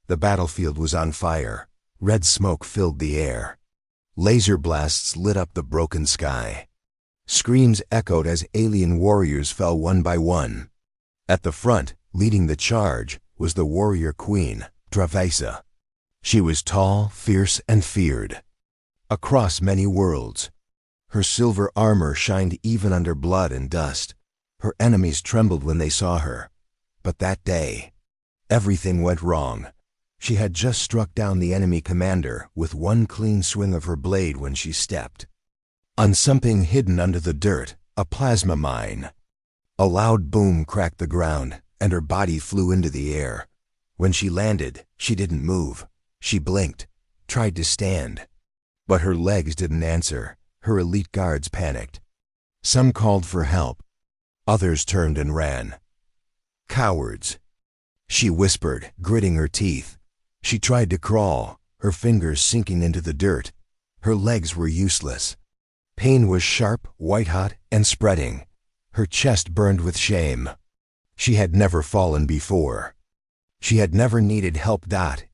The battlefield was on fire. Red smoke filled the air. Laser blasts lit up the broken sky. Screams echoed as alien warriors fell one by one. At the front, leading the charge, was the warrior queen, Dravesa. She was tall, fierce, and feared. Across many worlds, her silver armor shined even under blood and dust. Her enemies trembled when they saw her. But that day, everything went wrong. She had just struck down the enemy commander with one clean swing of her blade when she stepped on something hidden under the dirt, a plasma mine. A loud boom cracked the ground, and her body flew into the air. When she landed, she didn't move. She blinked, tried to stand. But her legs didn't answer. Her elite guards panicked. Some called for help. Others turned and ran. Cowards, she whispered, gritting her teeth. She tried to crawl, her fingers sinking into the dirt. Her legs were useless. Pain was sharp, white-hot, and spreading. Her chest burned with shame. She had never fallen before. She had never needed help,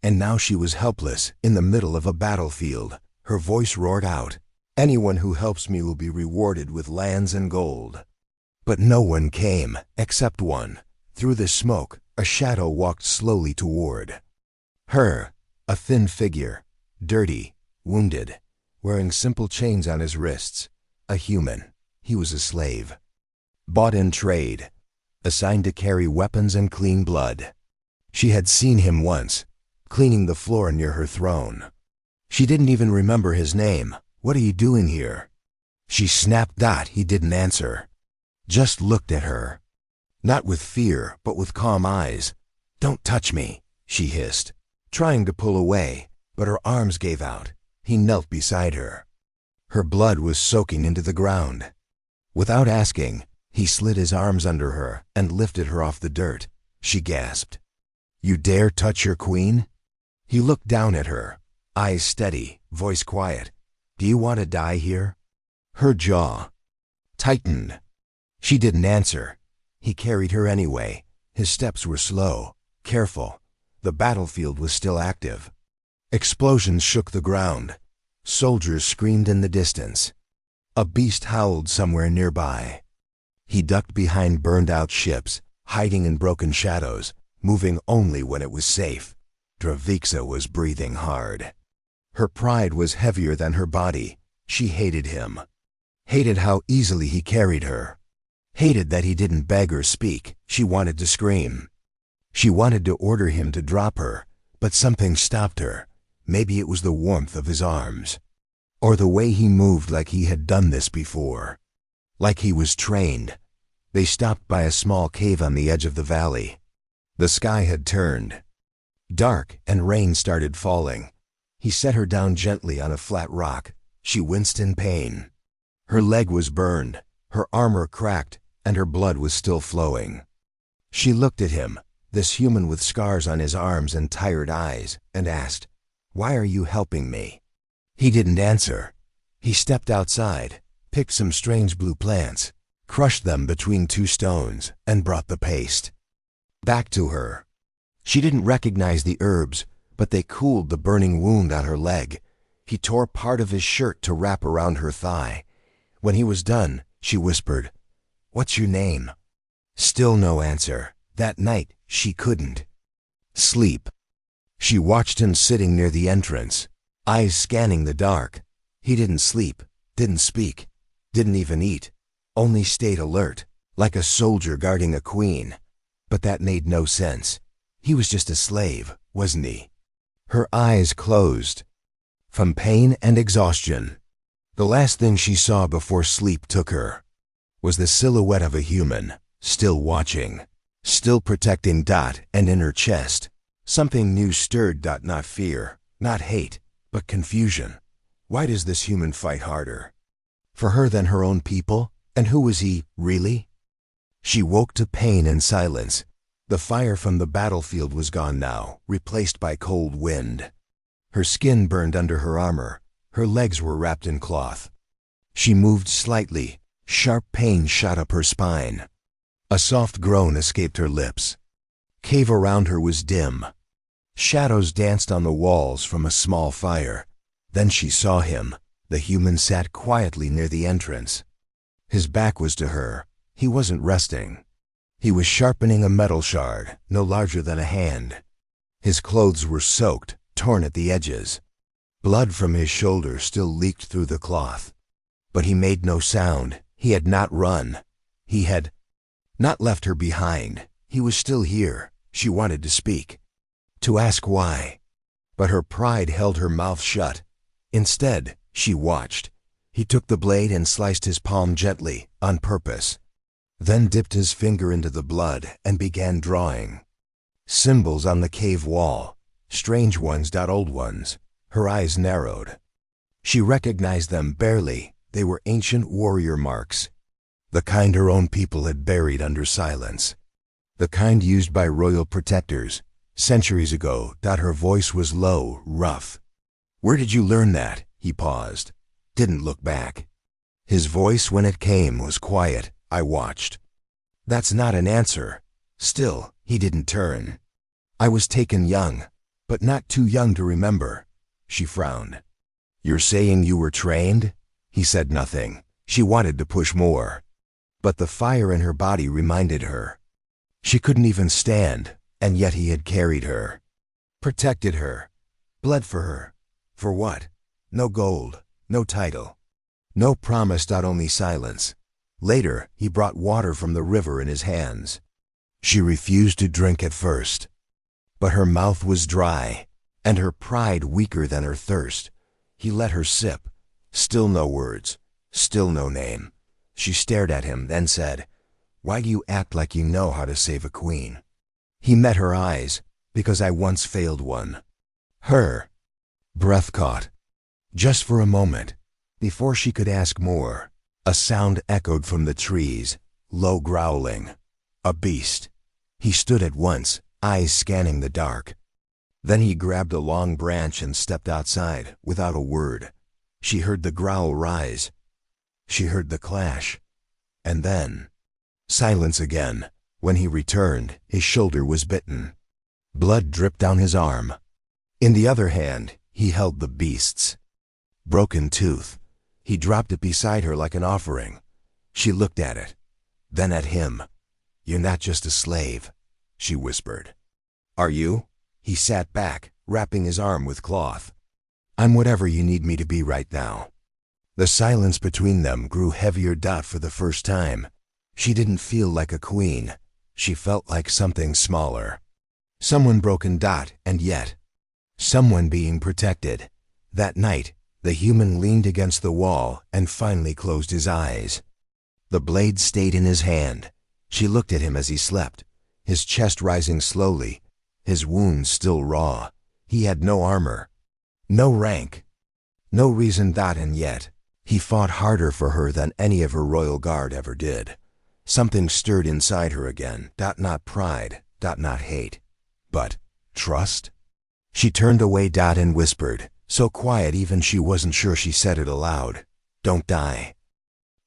and now she was helpless in the middle of a battlefield. Her voice roared out, "Anyone who helps me will be rewarded with lands and gold." But no one came, except one. Through the smoke, a shadow walked slowly toward her, a thin figure, dirty, wounded, wearing simple chains on his wrists. A human. He was a slave. Bought in trade, assigned to carry weapons and clean blood. She had seen him once, cleaning the floor near her throne. She didn't even remember his name. "What are you doing here?" She snapped. He didn't answer. Just looked at her. Not with fear, but with calm eyes. "Don't touch me," she hissed, trying to pull away, but her arms gave out. He knelt beside her. Her blood was soaking into the ground. Without asking, he slid his arms under her and lifted her off the dirt. She gasped. "You dare touch your queen?" He looked down at her, eyes steady, voice quiet. "Do you want to die here?" Her jaw tightened. She didn't answer. He carried her anyway. His steps were slow, careful. The battlefield was still active. Explosions shook the ground. Soldiers screamed in the distance. A beast howled somewhere nearby. He ducked behind burned-out ships, hiding in broken shadows, moving only when it was safe. Dravesa was breathing hard. Her pride was heavier than her body. She hated him. Hated how easily he carried her. Hated that he didn't beg or speak. She wanted to scream. She wanted to order him to drop her, but something stopped her. Maybe it was the warmth of his arms, or the way he moved like he had done this before, like he was trained. They stopped by a small cave on the edge of the valley. The sky had turned dark and rain started falling. He set her down gently on a flat rock. She winced in pain. Her leg was burned, her armor cracked, and her blood was still flowing. She looked at him, this human with scars on his arms and tired eyes, and asked, "Why are you helping me?" He didn't answer. He stepped outside, picked some strange blue plants, crushed them between two stones, and brought the paste back to her. She didn't recognize the herbs, but they cooled the burning wound on her leg. He tore part of his shirt to wrap around her thigh. When he was done, she whispered, "What's your name?" Still no answer. That night, she couldn't sleep. She watched him sitting near the entrance, eyes scanning the dark. He didn't sleep, didn't speak, didn't even eat, only stayed alert, like a soldier guarding a queen. But that made no sense. He was just a slave, wasn't he? Her eyes closed from pain and exhaustion. The last thing she saw before sleep took her was the silhouette of a human, still watching, still protecting. And in her chest, something new stirred. Not fear, not hate, but confusion. Why does this human fight harder for her than her own people? And who was he, really? She woke to pain and silence. The fire from the battlefield was gone now, replaced by cold wind. Her skin burned under her armor. Her legs were wrapped in cloth. She moved slightly. Sharp pain shot up her spine. A soft groan escaped her lips. Cave around her was dim. Shadows danced on the walls from a small fire. Then she saw him. The human sat quietly near the entrance. His back was to her. He wasn't resting. He was sharpening a metal shard, no larger than a hand. His clothes were soaked, torn at the edges. Blood from his shoulder still leaked through the cloth. But he made no sound. He had not run. He had not left her behind. He was still here. She wanted to speak, to ask why. But her pride held her mouth shut. Instead, she watched. He took the blade and sliced his palm gently, on purpose. Then dipped his finger into the blood and began drawing. Symbols on the cave wall. Strange ones, old ones. Her eyes narrowed. She recognized them barely. They were ancient warrior marks. The kind her own people had buried under silence. The kind used by royal protectors. Centuries ago. Her voice was low, rough. "Where did you learn that?" He paused. Didn't look back. His voice, when it came, was quiet. I watched. That's not an answer. Still, he didn't turn. I was taken young, but not too young to remember. She frowned. "You're saying you were trained?" He said nothing. She wanted to push more. But the fire in her body reminded her. She couldn't even stand, and yet he had carried her. Protected her. Bled for her. For what? No gold. No title. No promise. Only silence. Later, he brought water from the river in his hands. She refused to drink at first. But her mouth was dry, and her pride weaker than her thirst. He let her sip. Still no words. Still no name. She stared at him, then said, "Why do you act like you know how to save a queen?" He met her eyes. "Because I once failed one." Her breath caught. Just for a moment. Before she could ask more, a sound echoed from the trees, low growling. A beast. He stood at once, eyes scanning the dark. Then he grabbed a long branch and stepped outside, without a word. She heard the growl rise. She heard the clash. And then silence again. When he returned, his shoulder was bitten. Blood dripped down his arm. In the other hand, he held the beast's broken tooth. He dropped it beside her like an offering. She looked at it, then at him. "You're not just a slave," she whispered. "Are you?" He sat back, wrapping his arm with cloth. "I'm whatever you need me to be right now." The silence between them grew heavier. For the first time, she didn't feel like a queen. She felt like something smaller. Someone broken. And yet, someone being protected. That night, the human leaned against the wall and finally closed his eyes. The blade stayed in his hand. She looked at him as he slept, his chest rising slowly, his wounds still raw. He had no armor, no rank, no reason. And yet, he fought harder for her than any of her royal guard ever did. Something stirred inside her again. Not pride, not hate, but trust. She turned away. And whispered, so quiet even she wasn't sure she said it aloud, "Don't die."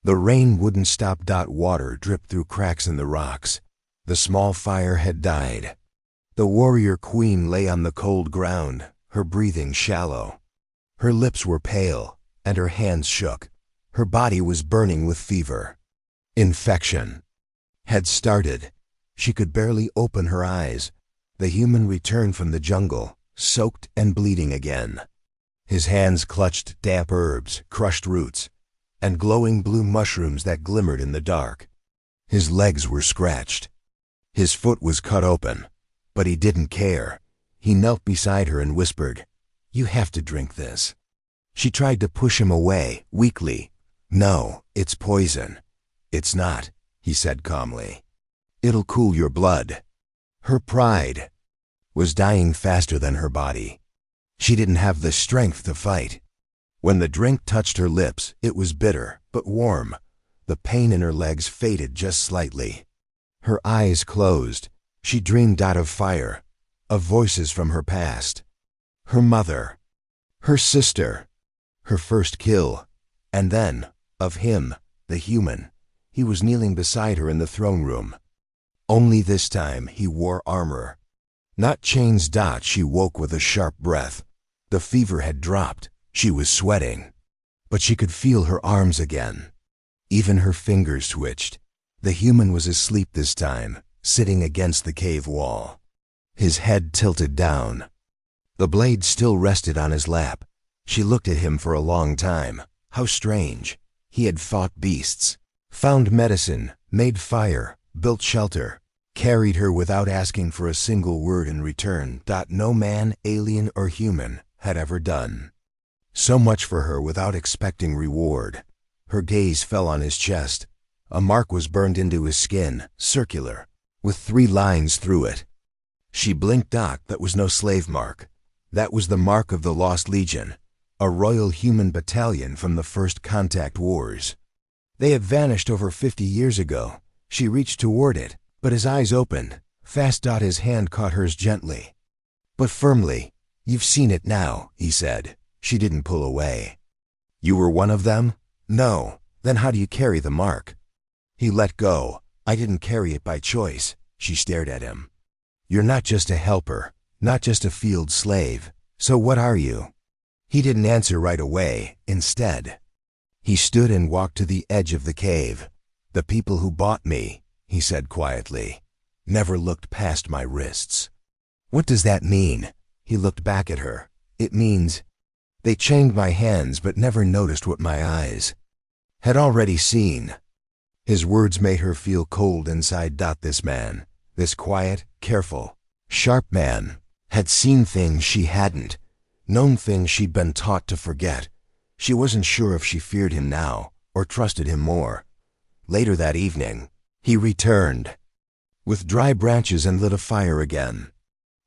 The rain wouldn't stop. Water dripped through cracks in the rocks. The small fire had died. The warrior queen lay on the cold ground, her breathing shallow. Her lips were pale, and her hands shook. Her body was burning with fever. Infection had started. She could barely open her eyes. The human returned from the jungle, soaked and bleeding again. His hands clutched damp herbs, crushed roots, and glowing blue mushrooms that glimmered in the dark. His legs were scratched. His foot was cut open, but he didn't care. He knelt beside her and whispered, "You have to drink this." She tried to push him away, weakly. "No, it's poison." "It's not," he said calmly. "It'll cool your blood." Her pride was dying faster than her body. She didn't have the strength to fight. When the drink touched her lips, it was bitter, but warm. The pain in her legs faded just slightly. Her eyes closed. She dreamed of fire, of voices from her past. Her mother, her sister, her first kill, and then of him, the human. He was kneeling beside her in the throne room. Only this time he wore armor. Not chains. She woke with a sharp breath. The fever had dropped. She was sweating. But she could feel her arms again. Even her fingers twitched. The human was asleep this time, sitting against the cave wall. His head tilted down. The blade still rested on his lap. She looked at him for a long time. How strange. He had fought beasts, found medicine, made fire, built shelter, carried her without asking for a single word in return. No man, alien or human, had ever done. So much for her without expecting reward. Her gaze fell on his chest. A mark was burned into his skin, circular, with 3 lines through it. She blinked. That was no slave mark. That was the mark of the Lost Legion, a royal human battalion from the First Contact Wars. They had vanished over 50 years ago. She reached toward it, but his eyes opened. Fast. His hand caught hers gently, but firmly. "You've seen it now," he said. She didn't pull away. "You were one of them?" "No." "Then how do you carry the mark?" He let go. "I didn't carry it by choice." She stared at him. "You're not just a helper, not just a field slave. So what are you?" He didn't answer right away. Instead, he stood and walked to the edge of the cave. "The people who bought me," he said quietly, "never looked past my wrists." "What does that mean?" He looked back at her. "It means they chained my hands but never noticed what my eyes had already seen." His words made her feel cold inside. This man, this quiet, careful, sharp man, had seen things she hadn't, known things she'd been taught to forget. She wasn't sure if she feared him now or trusted him more. Later that evening, he returned with dry branches and lit a fire again.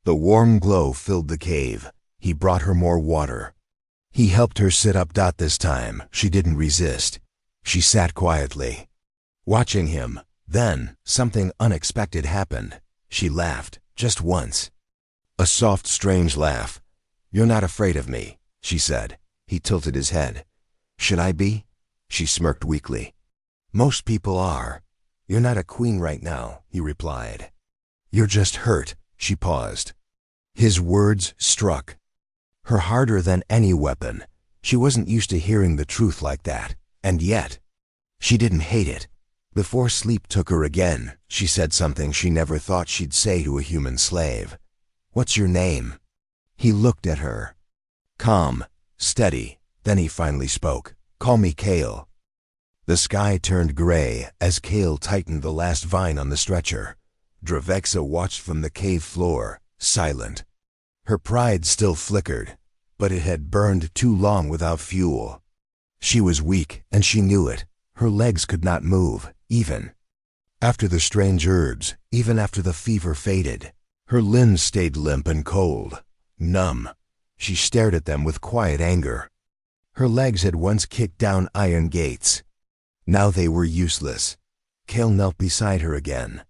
The warm glow filled the cave. He brought her more water. He helped her sit up. This time, she didn't resist. She sat quietly, watching him. Then, something unexpected happened. She laughed, just once. A soft, strange laugh. "You're not afraid of me," she said. He tilted his head. "Should I be?" She smirked weakly. "Most people are. You're not a queen right now," he replied. "You're just hurt." She paused. His words struck her harder than any weapon. She wasn't used to hearing the truth like that, and yet, she didn't hate it. Before sleep took her again, she said something she never thought she'd say to a human slave. "What's your name?" He looked at her. Calm, steady. Then he finally spoke. "Call me Kale." The sky turned gray as Kale tightened the last vine on the stretcher. Dravexa watched from the cave floor, silent. Her pride still flickered, but it had burned too long without fuel. She was weak, and she knew it. Her legs could not move, even after the strange herbs, even after the fever faded. Her limbs stayed limp and cold, numb. She stared at them with quiet anger. Her legs had once kicked down iron gates. Now they were useless. Kale knelt beside her again.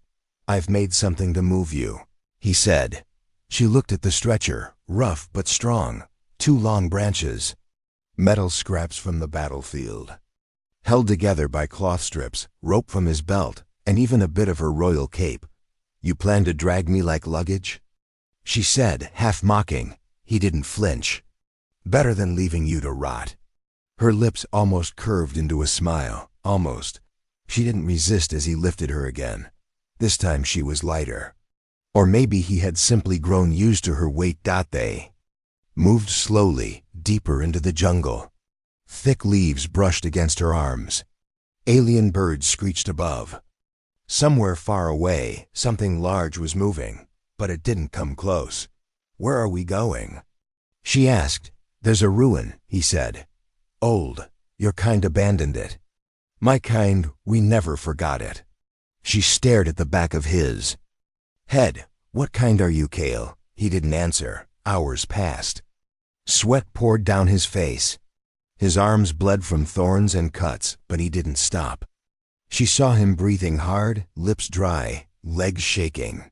"I've made something to move you," he said. She looked at the stretcher, rough but strong. 2 long branches, metal scraps from the battlefield, held together by cloth strips, rope from his belt, and even a bit of her royal cape. "You plan to drag me like luggage?" she said, half mocking. He didn't flinch. "Better than leaving you to rot." Her lips almost curved into a smile. Almost. She didn't resist as he lifted her again. This time she was lighter. Or maybe he had simply grown used to her weight. They moved slowly, deeper into the jungle. Thick leaves brushed against her arms. Alien birds screeched above. Somewhere far away, something large was moving, but it didn't come close. "Where are we going?" she asked. "There's a ruin," he said. "Old. Your kind abandoned it. My kind, we never forgot it." She stared at the back of his head. "What kind are you, Kale?" He didn't answer. Hours passed. Sweat poured down his face. His arms bled from thorns and cuts, but he didn't stop. She saw him breathing hard, lips dry, legs shaking.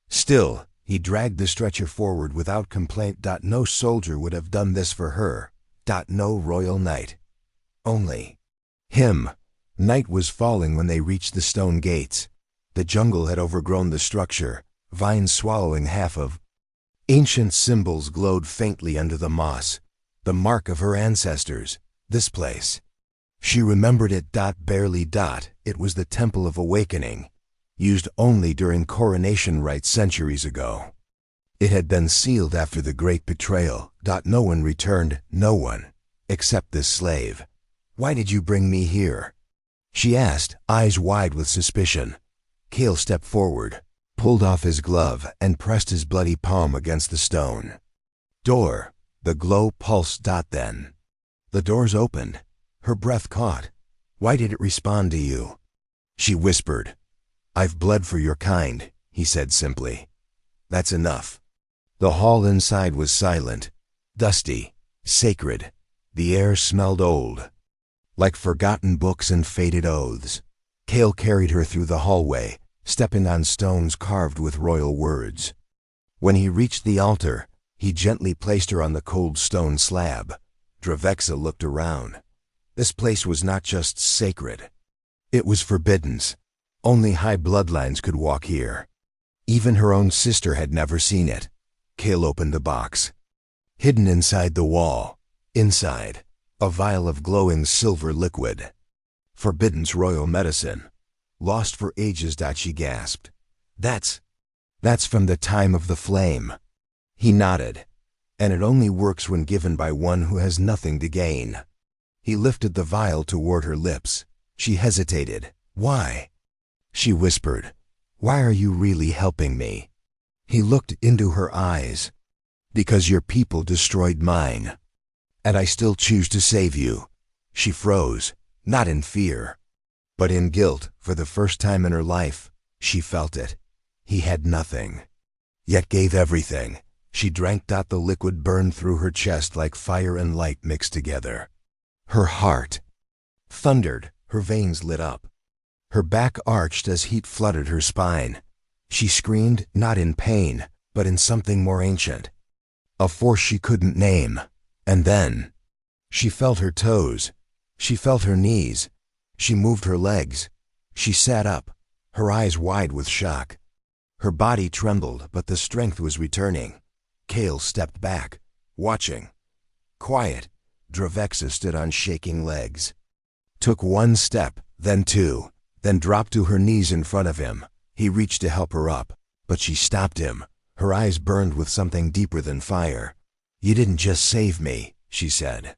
Still, he dragged the stretcher forward without complaint. No soldier would have done this for her. No royal knight. Only him. Night was falling when they reached the stone gates. The jungle had overgrown the structure, vines swallowing half of Ancient symbols glowed faintly under the moss, the mark of her ancestors, this place. She remembered it. Barely. It was the Temple of Awakening, used only during coronation rites centuries ago. It had been sealed after the Great Betrayal. No one returned, no one, except this slave. Why did you bring me here? She asked, eyes wide with suspicion. Kale stepped forward, pulled off his glove, and pressed his bloody palm against the stone. Door. The glow pulsed. Then the doors opened. Her breath caught. Why did it respond to you? She whispered. I've bled for your kind, he said simply. That's enough. The hall inside was silent, dusty, sacred. The air smelled old, like forgotten books and faded oaths. Kale carried her through the hallway, stepping on stones carved with royal words. When he reached the altar, he gently placed her on the cold stone slab. Dravexa looked around. This place was not just sacred. It was forbidden. Only high bloodlines could walk here. Even her own sister had never seen it. Kale opened the box. Hidden inside the wall, inside, a vial of glowing silver liquid. Forbidden's royal medicine. Lost for ages. She gasped. That's from the time of the flame. He nodded. And it only works when given by one who has nothing to gain. He lifted the vial toward her lips. She hesitated. Why? She whispered. Why are you really helping me? He looked into her eyes. Because your people destroyed mine. And I still choose to save you. She froze, not in fear, but in guilt. For the first time in her life, she felt it. He had nothing, yet gave everything. She drank. The liquid burned through her chest like fire and light mixed together. Her heart thundered, her veins lit up. Her back arched as heat flooded her spine. She screamed, not in pain, but in something more ancient. A force she couldn't name. And then, she felt her toes. She felt her knees. She moved her legs. She sat up, her eyes wide with shock. Her body trembled, but the strength was returning. Kale stepped back, watching. Quiet, Dravexa stood on shaking legs. Took one step, then two, then dropped to her knees in front of him. He reached to help her up, but she stopped him. Her eyes burned with something deeper than fire. You didn't just save me, she said.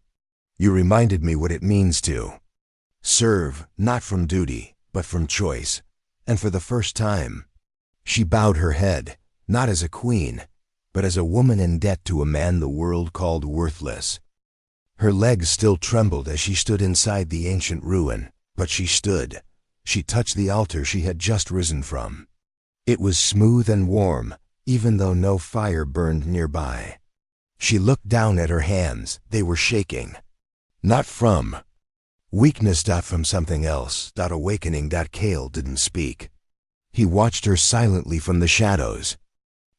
You reminded me what it means to serve, not from duty, but from choice. And for the first time, she bowed her head, not as a queen, but as a woman in debt to a man the world called worthless. Her legs still trembled as she stood inside the ancient ruin, but she stood. She touched the altar she had just risen from. It was smooth and warm, even though no fire burned nearby. She looked down at her hands. They were shaking. Not from weakness. From something else. Awakening. Kale didn't speak. He watched her silently from the shadows.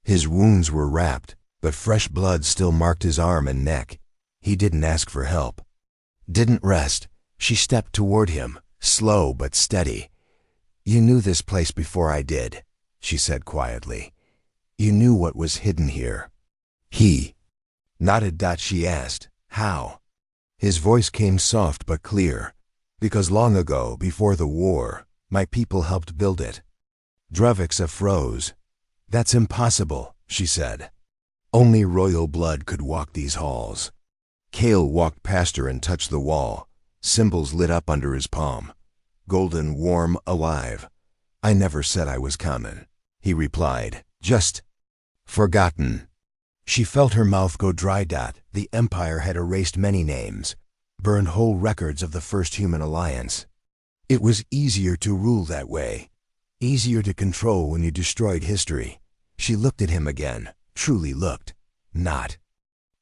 His wounds were wrapped, but fresh blood still marked his arm and neck. He didn't ask for help. Didn't rest. She stepped toward him, slow but steady. You knew this place before I did, she said quietly. You knew what was hidden here. He nodded. She asked, how? His voice came soft but clear. Because long ago, before the war, my people helped build it. Dravexa froze. That's impossible, she said. Only royal blood could walk these halls. Kale walked past her and touched the wall. Symbols lit up under his palm. Golden, warm, alive. I never said I was common, he replied. Just forgotten. She felt her mouth go dry. The Empire had erased many names, burned whole records of the first human alliance. It was easier to rule that way, easier to control when you destroyed history. She looked at him again, truly looked. Not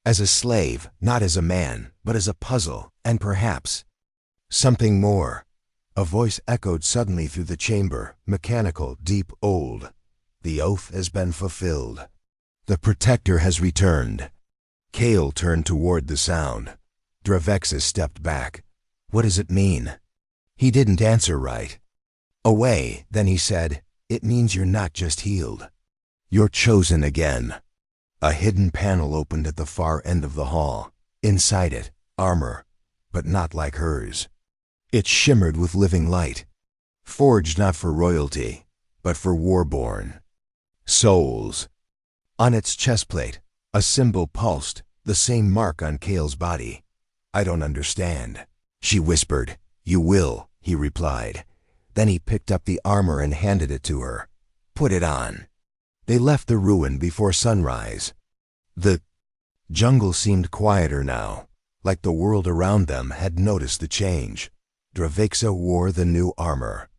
as a slave, not as a man, but as a puzzle, and perhaps something more. A voice echoed suddenly through the chamber, mechanical, deep, old. The oath has been fulfilled. The protector has returned. Kale turned toward the sound. Dravexa stepped back. What does it mean? He didn't answer right away. Then he said, it means you're not just healed. You're chosen again. A hidden panel opened at the far end of the hall. Inside it, armor, but not like hers. It shimmered with living light, forged not for royalty, but for war-born souls. On its chestplate, a symbol pulsed, the same mark on Kale's body. "I don't understand," she whispered. "You will," he replied. Then he picked up the armor and handed it to her. "Put it on." They left the ruin before sunrise. The jungle seemed quieter now, like the world around them had noticed the change. Dravixa wore the new armor,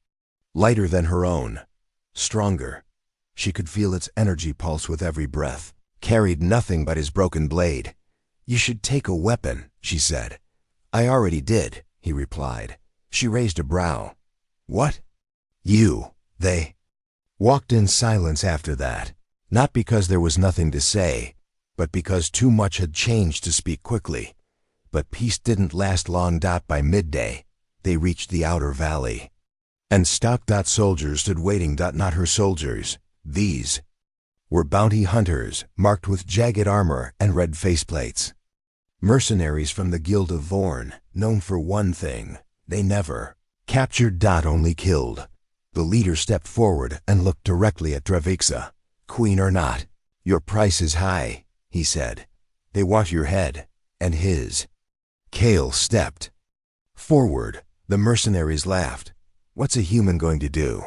lighter than her own, stronger. She could feel its energy pulse with every breath. Carried nothing but his broken blade. "You should take a weapon," she said. "I already did," he replied. She raised a brow. "What?" They walked in silence after that, not because there was nothing to say, but because too much had changed to speak quickly. But peace didn't last long. By midday, they reached the outer valley. And stout soldiers stood waiting. Not her soldiers. These were bounty hunters, marked with jagged armor and red faceplates. Mercenaries from the Guild of Vorn, known for one thing: they never captured. Only killed. The leader stepped forward and looked directly at Dravixa. "Queen or not, your price is high," he said. "They want your head, and his." Kale stepped forward. The mercenaries laughed. "What's a human going to do?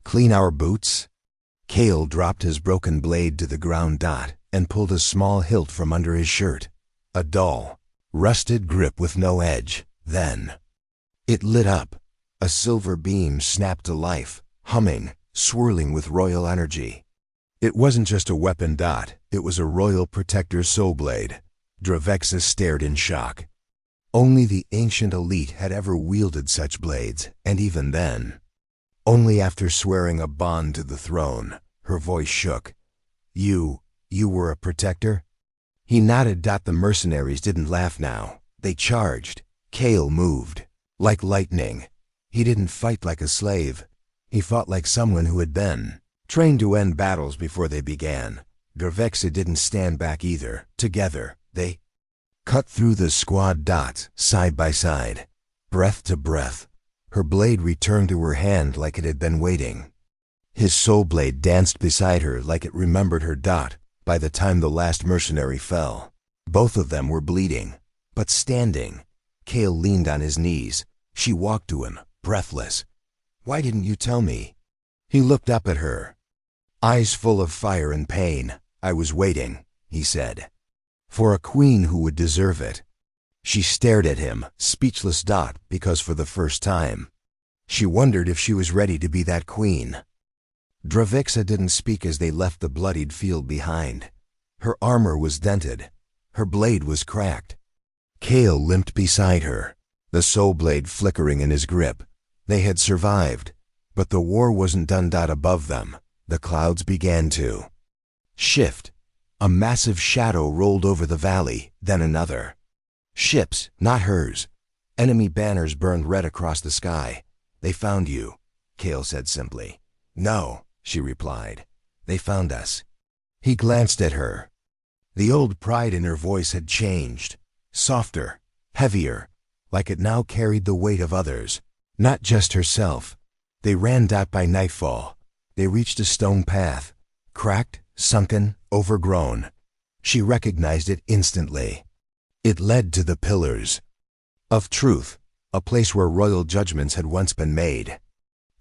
Clean our boots?" Kale dropped his broken blade to the ground. And pulled a small hilt from under his shirt. A dull, rusted grip with no edge. Then it lit up. A silver beam snapped to life, humming, swirling with royal energy. It wasn't just a weapon. It was a royal protector's soul blade. Dravixa stared in shock. Only the ancient elite had ever wielded such blades, and even then, only after swearing a bond to the throne. Her voice shook. You were a protector?" He nodded. The mercenaries didn't laugh now. They charged. Kale moved like lightning. He didn't fight like a slave. He fought like someone who had been trained to end battles before they began. Dravixa didn't stand back either. Together, they cut through the squad. Side by side, breath to breath. Her blade returned to her hand like it had been waiting. His soul blade danced beside her like it remembered her. By the time the last mercenary fell, both of them were bleeding, but standing. Kale leaned on his knees. She walked to him, breathless. "Why didn't you tell me?" He looked up at her, eyes full of fire and pain. "I was waiting," he said, "for a queen who would deserve it." She stared at him, speechless. Because for the first time, she wondered if she was ready to be that queen. Dravixa didn't speak as they left the bloodied field behind. Her armor was dented. Her blade was cracked. Kale limped beside her, the soul blade flickering in his grip. They had survived, but the war wasn't done. Above them, the clouds began to shift. A massive shadow rolled over the valley, then another. Ships, not hers. Enemy banners burned red across the sky. "They found you," Kale said simply. "No," she replied. "They found us." He glanced at her. The old pride in her voice had changed. Softer, heavier, like it now carried the weight of others, not just herself. They ran. By nightfall, they reached a stone path, cracked, sunken, overgrown. She recognized it instantly. It led to the Pillars of Truth, a place where royal judgments had once been made.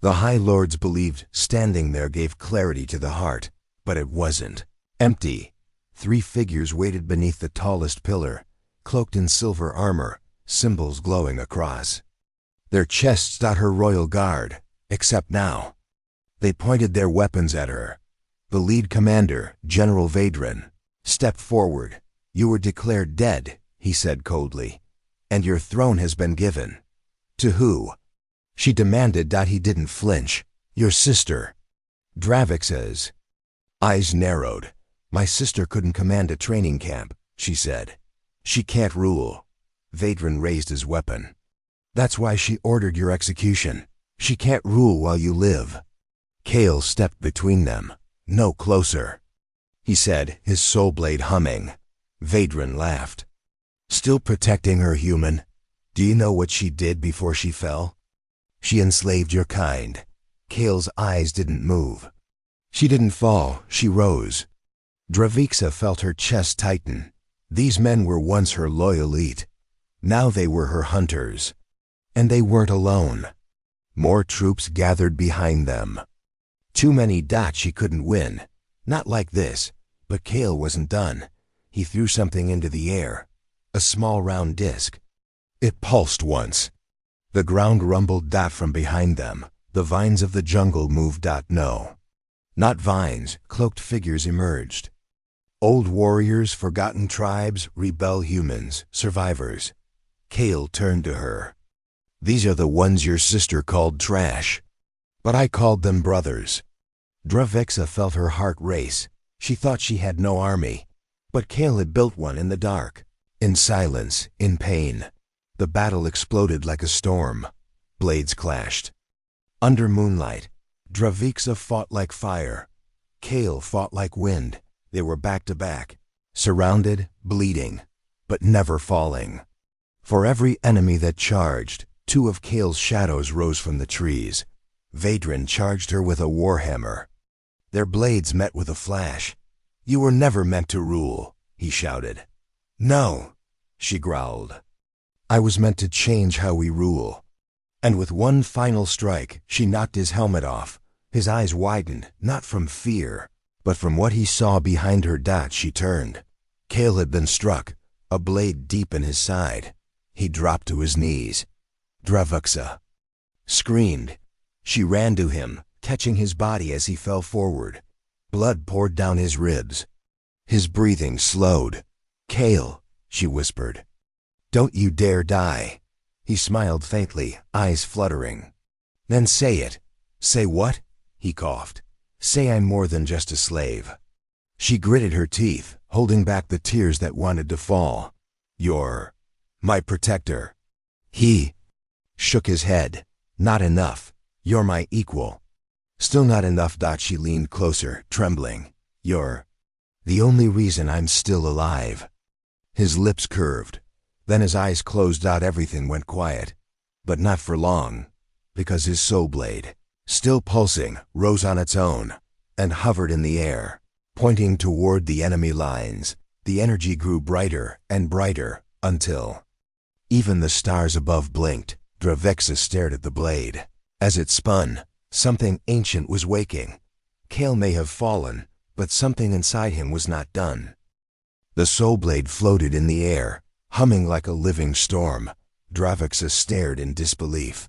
The High Lords believed standing there gave clarity to the heart, but it wasn't. Empty. 3 figures waited beneath the tallest pillar, cloaked in silver armor, symbols glowing across their chests. Her royal guard, except now. They pointed their weapons at her. The lead commander, General Vadran, stepped forward. "You were declared dead," he said coldly, "and your throne has been given." "To who?" she demanded. He didn't flinch. "Your sister." Dravix's eyes narrowed. "My sister couldn't command a training camp," she said. "She can't rule." Vadran raised his weapon. "That's why she ordered your execution. She can't rule while you live." Kale stepped between them. "No closer." he said, his soul blade humming. Vedran laughed. Still protecting her, human? Do you know what she did before she fell? She enslaved your kind. Kale's eyes didn't move. She didn't fall, she rose. Dravixa felt her chest tighten. These men were once her loyal elite. Now they were her hunters. And they weren't alone. More troops gathered behind them. Too many dots she couldn't win. Not like this, but Kale wasn't done. He threw something into the air. A small round disc. It pulsed once. The ground rumbled. From behind them, the vines of the jungle moved. No. Not vines, cloaked figures emerged. Old warriors, forgotten tribes, rebel humans, survivors. Kale turned to her. These are the ones your sister called trash. But I called them brothers. Dravixa felt her heart race. She thought she had no army. But Kale had built one in the dark. In silence, in pain. The battle exploded like a storm. Blades clashed. Under moonlight, Dravixa fought like fire. Kale fought like wind. They were back to back, surrounded, bleeding, but never falling. For every enemy that charged, two of Kale's shadows rose from the trees. Vedran charged her with a warhammer. Their blades met with a flash. You were never meant to rule, he shouted. No, she growled. I was meant to change how we rule. And with one final strike, she knocked his helmet off. His eyes widened, not from fear, but from what he saw behind her. She turned. Kale had been struck, a blade deep in his side. He dropped to his knees. Dravixa screamed. She ran to him, catching his body as he fell forward. Blood poured down his ribs. His breathing slowed. Kale, she whispered. Don't you dare die. He smiled faintly, eyes fluttering. Then say it. Say what? He coughed. Say I'm more than just a slave. She gritted her teeth, holding back the tears that wanted to fall. You're my protector. He shook his head. Not enough. You're my equal. Still not enough. She leaned closer, trembling. You're the only reason I'm still alive. His lips curved. Then his eyes closed. Everything went quiet. But not for long, because his soul blade, still pulsing, rose on its own and hovered in the air, pointing toward the enemy lines. The energy grew brighter and brighter until even the stars above blinked. Dravixa stared at the blade. As it spun, something ancient was waking. Kale may have fallen, but something inside him was not done. The soul blade floated in the air, humming like a living storm. Dravixa stared in disbelief.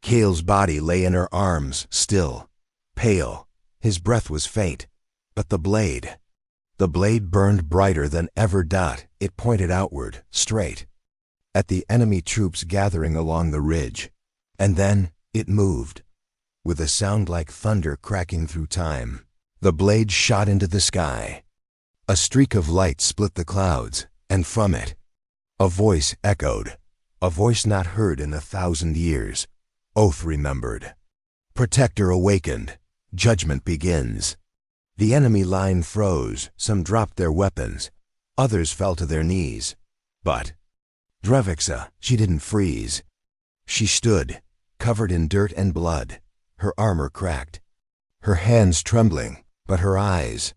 Kale's body lay in her arms, still, pale. His breath was faint. But the blade burned brighter than ever. It pointed outward, straight, at the enemy troops gathering along the ridge. And then it moved. With a sound like thunder cracking through time, the blade shot into the sky. A streak of light split the clouds, and from it, a voice echoed. A voice not heard in 1,000 years. Oath remembered. Protector awakened. Judgment begins. The enemy line froze. Some dropped their weapons. Others fell to their knees. But Dravixa, she didn't freeze. She stood, covered in dirt and blood, her armor cracked, her hands trembling, but her eyes,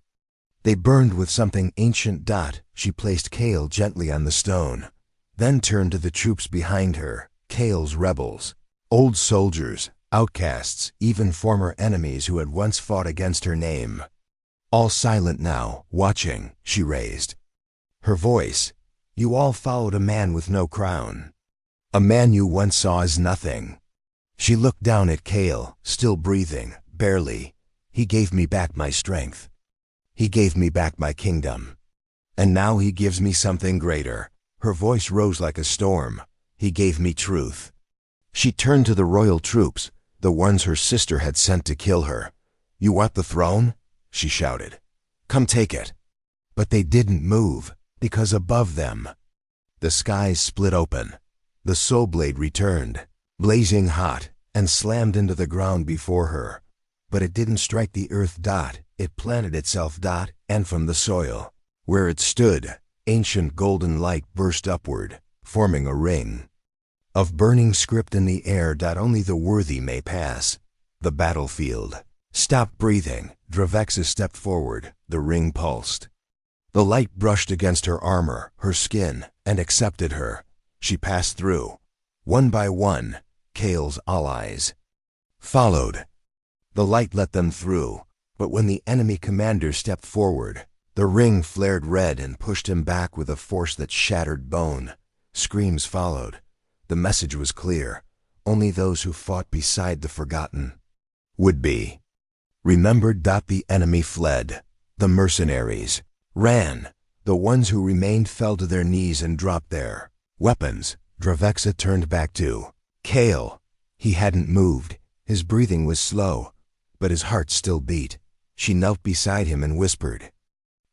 they burned with something ancient. She placed Kale gently on the stone, then turned to the troops behind her, Kale's rebels, old soldiers, outcasts, even former enemies who had once fought against her name. All silent now, watching, she raised her voice. You all followed a man with no crown. A man you once saw as nothing. She looked down at Kale, still breathing, barely. He gave me back my strength. He gave me back my kingdom. And now he gives me something greater. Her voice rose like a storm. He gave me truth. She turned to the royal troops, the ones her sister had sent to kill her. You want the throne? She shouted. Come take it. But they didn't move, because above them, the skies split open. The soul blade returned, blazing hot, and slammed into the ground before her. But it didn't strike the earth. It planted itself, and from the soil, where it stood, ancient golden light burst upward, forming a ring of burning script in the air. Only the worthy may pass the battlefield. Stop breathing. Dravexa stepped forward. The ring pulsed. The light brushed against her armor, her skin, and accepted her. She passed through. One by one, Kale's allies followed. The light let them through, but when the enemy commander stepped forward, the ring flared red and pushed him back with a force that shattered bone. Screams followed. The message was clear. Only those who fought beside the forgotten would be remembered. The enemy fled. The mercenaries ran. The ones who remained fell to their knees and dropped their weapons. Dravexa turned back to Kale. He hadn't moved. His breathing was slow, but his heart still beat. She knelt beside him and whispered,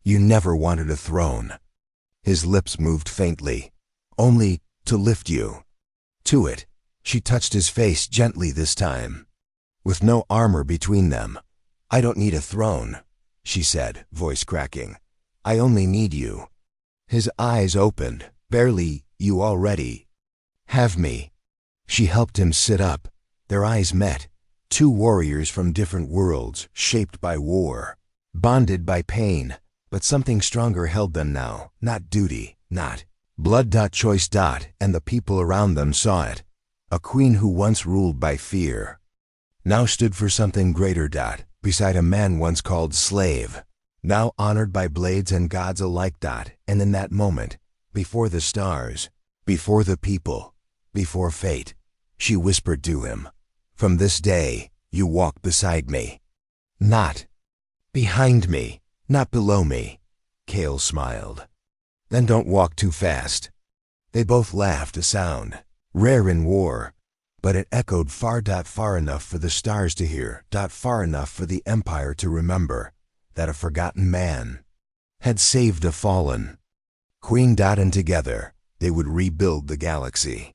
"You never wanted a throne." His lips moved faintly. "Only to lift you to it." She touched his face gently this time, with no armor between them. "I don't need a throne," she said, voice cracking. "I only need you." His eyes opened. "Barely. You already have me." She helped him sit up. Their eyes met. Two warriors from different worlds, shaped by war, bonded by pain, but something stronger held them now. Not duty, not blood. Choice. And the people around them saw it. A queen who once ruled by fear now stood for something greater. Beside a man once called slave, now honored by blades and gods alike. And in that moment, before the stars, before the people, before fate, she whispered to him, "From this day, you walk beside me. Not behind me, not below me." Kale smiled. "Then don't walk too fast." They both laughed, a sound rare in war, but it echoed far enough for the stars to hear, far enough for the Empire to remember that a forgotten man had saved a fallen queen. And together, they would rebuild the galaxy.